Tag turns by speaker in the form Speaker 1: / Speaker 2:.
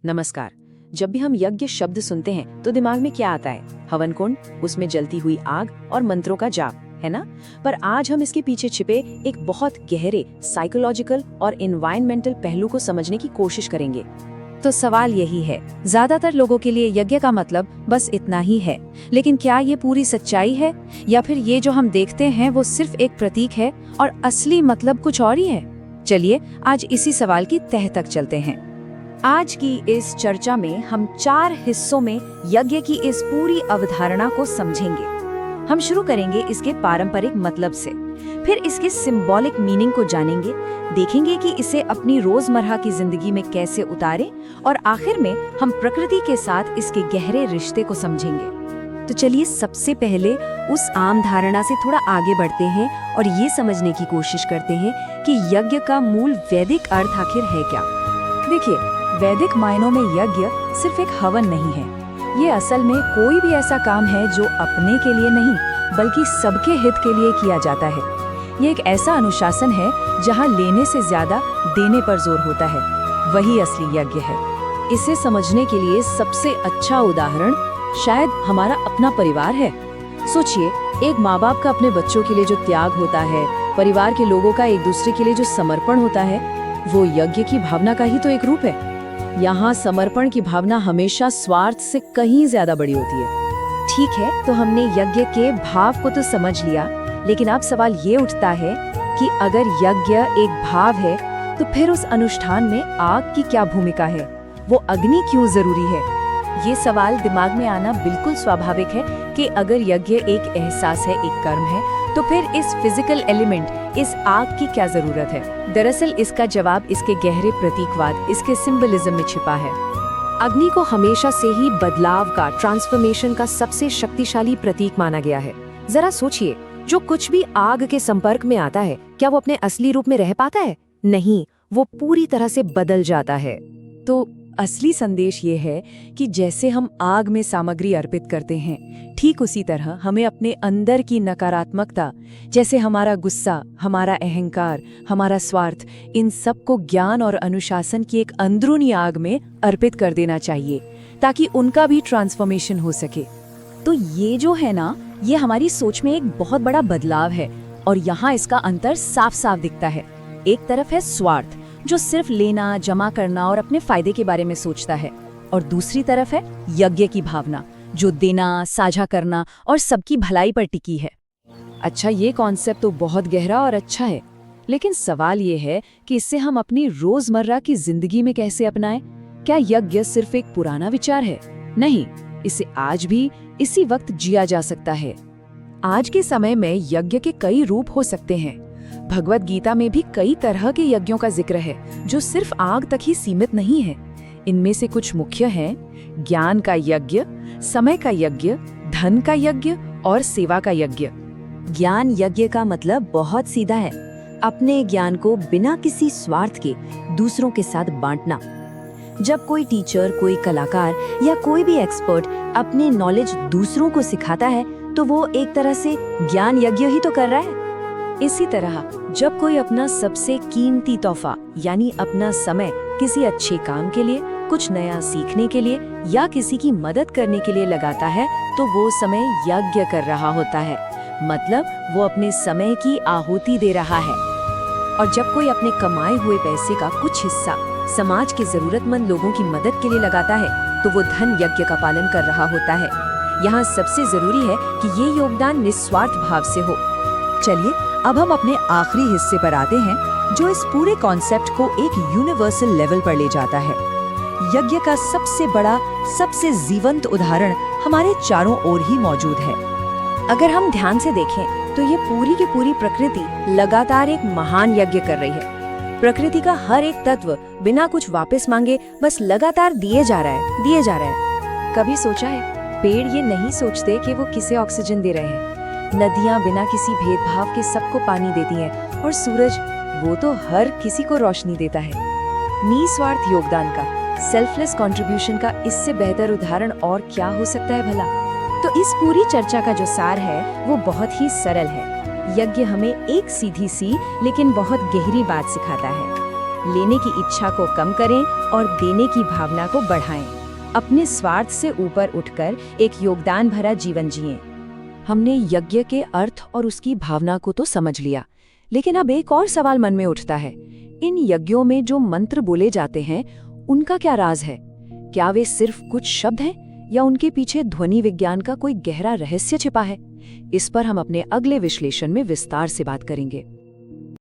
Speaker 1: नमस्कार। जब भी हम यज्ञ शब्द सुनते हैं तो दिमाग में क्या आता है? हवन कुंड, उसमें जलती हुई आग और मंत्रों का जाप, है ना? पर आज हम इसके पीछे छिपे एक बहुत गहरे साइकोलॉजिकल और एनवायरमेंटल पहलू को समझने की कोशिश करेंगे।
Speaker 2: तो सवाल यही है, ज्यादातर लोगों के लिए यज्ञ का मतलब बस इतना ही है, लेकिन क्या ये पूरी सच्चाई है या फिर ये जो हम देखते हैं वो सिर्फ एक प्रतीक है और असली मतलब कुछ और ही है? चलिए आज इसी सवाल की तह तक चलते हैं। आज की इस चर्चा में हम 4 हिस्सों में यज्ञ की इस पूरी अवधारणा को समझेंगे। हम शुरू करेंगे इसके पारंपरिक मतलब से, फिर इसके सिंबॉलिक मीनिंग को जानेंगे, देखेंगे कि इसे अपनी रोजमर्रा की जिंदगी में कैसे उतारें और आखिर में हम प्रकृति के साथ इसके गहरे रिश्ते को समझेंगे। तो चलिए सबसे पहले उस आम धारणा से थोड़ा आगे बढ़ते हैं और ये समझने की कोशिश करते हैं कि यज्ञ का मूल वैदिक अर्थ आखिर है क्या। देखिए, वैदिक मायनों में यज्ञ सिर्फ एक हवन नहीं है। ये असल में कोई भी ऐसा काम है जो अपने के लिए नहीं बल्कि सबके हित के लिए किया जाता है। ये एक ऐसा अनुशासन है जहाँ लेने से ज्यादा देने पर जोर होता है, वही असली यज्ञ है।
Speaker 1: इसे समझने के लिए सबसे अच्छा उदाहरण शायद हमारा अपना परिवार है। सोचिए, एक माँ बाप का अपने बच्चों के लिए जो त्याग होता है, परिवार के लोगों का एक दूसरे के लिए जो समर्पण होता है, वो यज्ञ की भावना का ही तो एक रूप है। यहाँ समर्पण की भावना हमेशा स्वार्थ से कहीं ज्यादा बड़ी होती है।
Speaker 2: ठीक है, तो हमने यज्ञ के भाव को तो समझ लिया, लेकिन अब सवाल ये उठता है कि अगर यज्ञ एक भाव है तो फिर उस अनुष्ठान में आग की क्या भूमिका है? वो अग्नि क्यों जरूरी है? ये सवाल दिमाग में आना बिल्कुल स्वाभाविक है कि अगर यज्ञ एक एहसास है, एक कर्म है, तो फिर इस फिजिकल एलिमेंट, इस आग की क्या जरूरत है? दरअसल इसका जवाब इसके गहरे प्रतीकवाद, इसके सिंबलिज्म में छिपा है। अग्नि को हमेशा से ही बदलाव का, ट्रांसफॉर्मेशन का सबसे शक्तिशाली प्रतीक माना गया है। जरा सोचिए, जो कुछ भी आग के संपर्क में आता है, क्या वो अपने असली रूप में रह पाता है? नहीं, वो पूरी तरह से बदल जाता है।
Speaker 1: तो असली संदेश ये है कि जैसे हम आग में सामग्री अर्पित करते हैं, ठीक उसी तरह हमें अपने अंदर की नकारात्मकता, जैसे हमारा गुस्सा, हमारा अहंकार, हमारा स्वार्थ, इन सब को ज्ञान और अनुशासन की एक अंदरूनी आग में अर्पित कर देना चाहिए, ताकि उनका भी ट्रांसफॉर्मेशन हो सके।
Speaker 2: तो ये जो है ना, ये हमारी सोच में एक बहुत बड़ा बदलाव है और यहाँ इसका अंतर साफ साफ दिखता है। एक तरफ है स्वार्थ, जो सिर्फ लेना, जमा करना और अपने फायदे के बारे में सोचता है, और दूसरी तरफ है यज्ञ की भावना, जो देना, साझा करना और सबकी भलाई पर टिकी है।
Speaker 1: अच्छा, ये कॉन्सेप्ट तो बहुत गहरा और अच्छा है, लेकिन सवाल ये है कि इसे हम अपनी रोजमर्रा की जिंदगी में कैसे अपनाएं? क्या यज्ञ सिर्फ एक पुराना विचार है? नहीं, इसे आज भी इसी वक्त जिया जा सकता है। आज के समय में यज्ञ के कई रूप हो सकते हैं। भगवत गीता में भी कई तरह के यज्ञों का जिक्र है, जो सिर्फ आग तक ही सीमित नहीं है। इनमें से कुछ मुख्य हैं: ज्ञान का यज्ञ, समय का यज्ञ, धन का यज्ञ और सेवा का यज्ञ।
Speaker 2: ज्ञान यज्ञ का मतलब बहुत सीधा है, अपने ज्ञान को बिना किसी स्वार्थ के दूसरों के साथ बांटना। जब कोई टीचर, कोई कलाकार या कोई भी एक्सपर्ट अपनी नॉलेज दूसरों को सिखाता है, तो वो एक तरह से ज्ञान यज्ञ ही तो कर रहा है।
Speaker 1: इसी तरह जब कोई अपना सबसे कीमती तोहफा यानी अपना समय किसी अच्छे काम के लिए, कुछ नया सीखने के लिए या किसी की मदद करने के लिए लगाता है, तो वो समय यज्ञ कर रहा होता है। मतलब वो अपने समय की आहुति दे रहा है। और जब कोई अपने कमाए हुए पैसे का कुछ हिस्सा समाज के जरूरतमंद लोगों की मदद के लिए लगाता है, तो वो धन यज्ञ का पालन कर रहा होता है। यहाँ सबसे जरूरी है कि ये योगदान निस्वार्थ भाव से हो।
Speaker 2: चलिए अब हम अपने आखिरी हिस्से पर आते हैं, जो इस पूरे कॉन्सेप्ट को एक यूनिवर्सल लेवल पर ले जाता है। यज्ञ का सबसे बड़ा, सबसे जीवंत उदाहरण हमारे चारों ओर ही मौजूद है।
Speaker 1: अगर हम ध्यान से देखें तो ये पूरी की पूरी प्रकृति लगातार एक महान यज्ञ कर रही है। प्रकृति का हर एक तत्व बिना कुछ वापस मांगे बस लगातार दिए जा रहा है, दिए जा रहा है। कभी सोचा है, पेड़ ये नहीं सोचते कि वो किसे ऑक्सीजन दे रहे हैं। नदियाँ बिना किसी भेदभाव के सबको पानी देती हैं, और सूरज, वो तो हर किसी को रोशनी देता है। निस्वार्थ योगदान का, सेल्फलेस कंट्रीब्यूशन का इससे बेहतर उदाहरण और क्या हो सकता है भला? तो इस पूरी चर्चा का जो सार है वो बहुत ही सरल है। यज्ञ हमें एक सीधी सी लेकिन बहुत गहरी बात सिखाता है लेने की इच्छा को कम करें और देने की भावना को बढ़ाएं। अपने स्वार्थ से ऊपर उठकर एक योगदान भरा जीवन जिएं। हमने यज्ञ के अर्थ और उसकी भावना को तो समझ लिया, लेकिन अब एक और सवाल मन में उठता है। इन यज्ञों में जो मंत्र बोले जाते हैं, उनका क्या राज है? क्या वे सिर्फ कुछ शब्द हैं या उनके पीछे ध्वनि विज्ञान का कोई गहरा रहस्य छिपा है? इस पर हम अपने अगले विश्लेषण में विस्तार से बात करेंगे।